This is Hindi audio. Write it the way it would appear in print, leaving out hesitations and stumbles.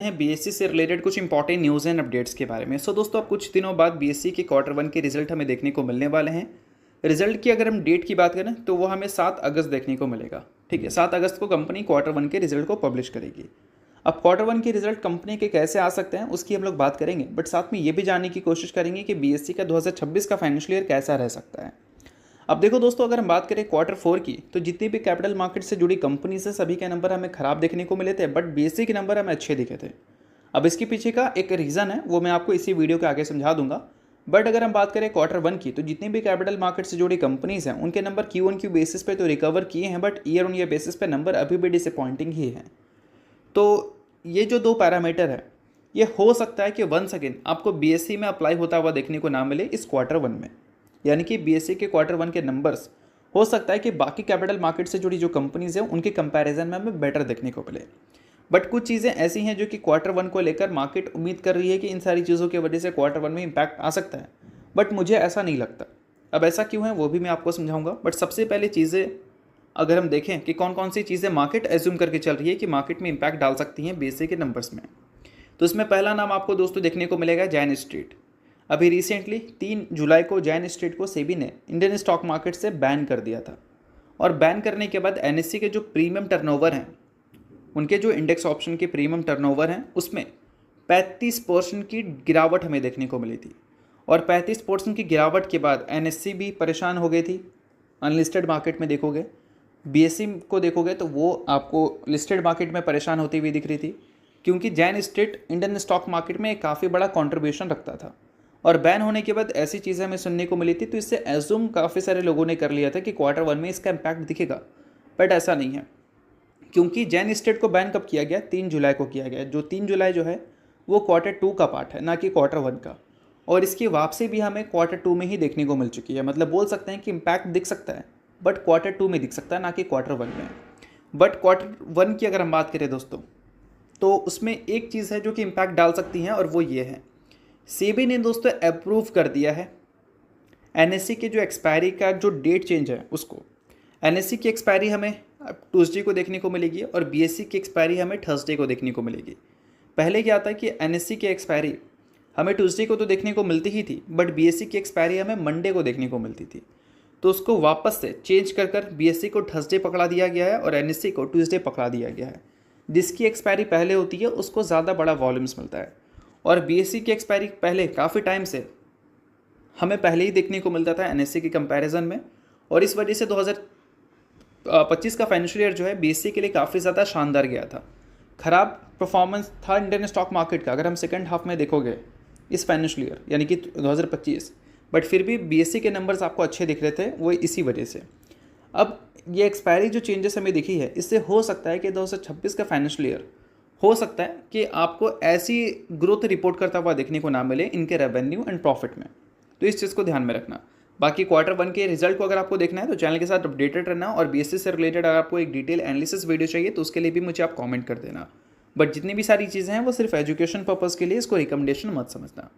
हैं बीएससी से रिलेटेड कुछ इंपॉर्टेंट न्यूज़ एंड अपडेट्स के बारे में। दोस्तों अब कुछ दिनों बाद बीएससी के क्वार्टर वन के रिजल्ट हमें देखने को मिलने वाले हैं। रिजल्ट की अगर हम डेट की बात करें तो वो हमें 7 अगस्त देखने को मिलेगा। ठीक है, 7 अगस्त को कंपनी क्वार्टर वन के रिजल्ट को पब्लिश करेगी। अब क्वार्टर वन के रिजल्ट कंपनी के कैसे आ सकते हैं उसकी हम लोग बात करेंगे, बट साथ में ये भी जानने की कोशिश करेंगे कि बीएससी का 2026 का फाइनेंशियल ईयर कैसा रह सकता है। अब देखो दोस्तों, अगर हम बात करें क्वार्टर फोर की, तो जितनी भी कैपिटल मार्केट से जुड़ी कंपनी से सभी के नंबर हमें खराब देखने को मिले थे, बट बीएससी के नंबर हमें अच्छे दिखे थे। अब इसके पीछे का एक रीज़न है, वो मैं आपको इसी वीडियो के आगे समझा दूंगा। बट अगर हम बात करें क्वार्टर वन की, तो जितनी भी कैपिटल मार्केट से जुड़ी कंपनीज हैं उनके number Q on Q basis पे तो रिकवर किए हैं, but year on year basis पे नंबर अभी भी डिसअपॉइंटिंग ही है। तो ये जो दो पैरामीटर है, ये हो सकता है कि वंस अगेन आपको बीएससी में अप्लाई होता हुआ देखने को ना मिले इस क्वार्टर वन में। यानी कि बीएससी के क्वार्टर वन के नंबर्स हो सकता है कि बाकी कैपिटल मार्केट से जुड़ी जो कंपनीज हैं उनके कंपैरिजन में हमें बेटर देखने को मिले। बट कुछ चीज़ें ऐसी हैं जो कि क्वार्टर वन को लेकर मार्केट उम्मीद कर रही है कि इन सारी चीज़ों की वजह से क्वार्टर वन में इम्पैक्ट आ सकता है, बट मुझे ऐसा नहीं लगता। अब ऐसा क्यों है वो भी मैं आपको समझाऊंगा। बट सबसे पहले चीज़ें अगर हम देखें कि कौन कौन सी चीज़ें मार्केट एज्यूम करके चल रही है कि मार्केट में इम्पैक्ट डाल सकती हैं बीएससी के नंबर्स में, तो इसमें पहला नाम आपको दोस्तों देखने को मिलेगा जैन स्ट्रीट। अभी रिसेंटली 3 जुलाई को जैन स्ट्रीट को सेबी ने इंडियन स्टॉक मार्केट से बैन कर दिया था, और बैन करने के बाद एनएससी के जो प्रीमियम टर्नओवर हैं, उनके जो इंडेक्स ऑप्शन के प्रीमियम टर्नओवर हैं उसमें 35% की गिरावट हमें देखने को मिली थी। और 35% की गिरावट के बाद एनएससी भी परेशान हो गई थी। अनलिस्टेड मार्केट में देखोगे, बीएससी को देखोगे तो वो आपको लिस्टेड मार्केट में परेशान होती हुई दिख रही थी, क्योंकि Jain street Indian stock market में एक काफ़ी बड़ा कंट्रीब्यूशन रखता था। और बैन होने के बाद ऐसी चीज़ें हमें सुनने को मिली थी, तो इससे एज्यूम काफ़ी सारे लोगों ने कर लिया था कि क्वार्टर वन में इसका इम्पैक्ट दिखेगा। बट ऐसा नहीं है, क्योंकि जैन स्टेट को बैन कब किया गया? 3 जुलाई को किया गया। जो 3 जुलाई जो है वो क्वार्टर टू का पार्ट है, ना कि क्वार्टर वन का। और इसकी वापसी भी हमें क्वार्टर टू में ही देखने को मिल चुकी है। मतलब बोल सकते हैं कि इम्पैक्ट दिख सकता है, बट क्वार्टर टू में दिख सकता है, ना कि क्वार्टर वन में। बट क्वार्टर वन की अगर हम बात करें दोस्तों, तो उसमें एक चीज़ है जो कि इम्पैक्ट डाल सकती है, और वो ये है, सेबी ने दोस्तों अप्रूव कर दिया है एनएससी के जो एक्सपायरी का जो डेट चेंज है उसको। एनएससी की एक्सपायरी हमें ट्यूसडे को देखने को मिलेगी, और बीएससी की एक्सपायरी हमें थर्सडे को देखने को मिलेगी। पहले क्या था कि एनएससी की एक्सपायरी हमें ट्यूसडे को तो देखने को मिलती ही थी, बट बीएससी की एक्सपायरी हमें मंडे को देखने को मिलती थी। तो उसको वापस से चेंज कर बीएससी को थर्सडे पकड़ा दिया गया है और एनएससी को ट्यूसडे पकड़ा दिया गया है। जिसकी एक्सपायरी पहले होती है उसको ज़्यादा बड़ा वॉल्यूम्स मिलता है, और बीएससी की एक्सपायरी पहले काफ़ी टाइम से हमें पहले ही देखने को मिलता था एनएससी के कंपैरिजन में। और इस वजह से 2025 का फाइनेंशियल ईयर जो है बीएससी के लिए काफ़ी ज़्यादा शानदार गया था। ख़राब परफॉर्मेंस था इंडियन स्टॉक मार्केट का अगर हम सेकंड हाफ में देखोगे इस फाइनेंशियल ईयर, यानी कि 2025, बट फिर भी बीएससी के नंबर्स आपको अच्छे दिख रहे थे, वो इसी वजह से। अब ये एक्सपायरी जो चेंजेस हमें दिखी है, इससे हो सकता है कि 2026 का फाइनेंशियल ईयर हो सकता है कि आपको ऐसी ग्रोथ रिपोर्ट करता हुआ देखने को ना मिले इनके रेवेन्यू एंड प्रॉफिट में। तो इस चीज़ को ध्यान में रखना। बाकी क्वार्टर वन के रिजल्ट को अगर आपको देखना है तो चैनल के साथ अपडेटेड रहना, और बीएससी से रिलेटेड अगर आपको एक डिटेल एनालिसिस वीडियो चाहिए तो उसके लिए भी मुझे आप कमेंट कर देना। बट जितनी भी सारी चीज़ें हैं वो सिर्फ एजुकेशन पर्पज़ के लिए, इसको रिकमेंडेशन मत समझना।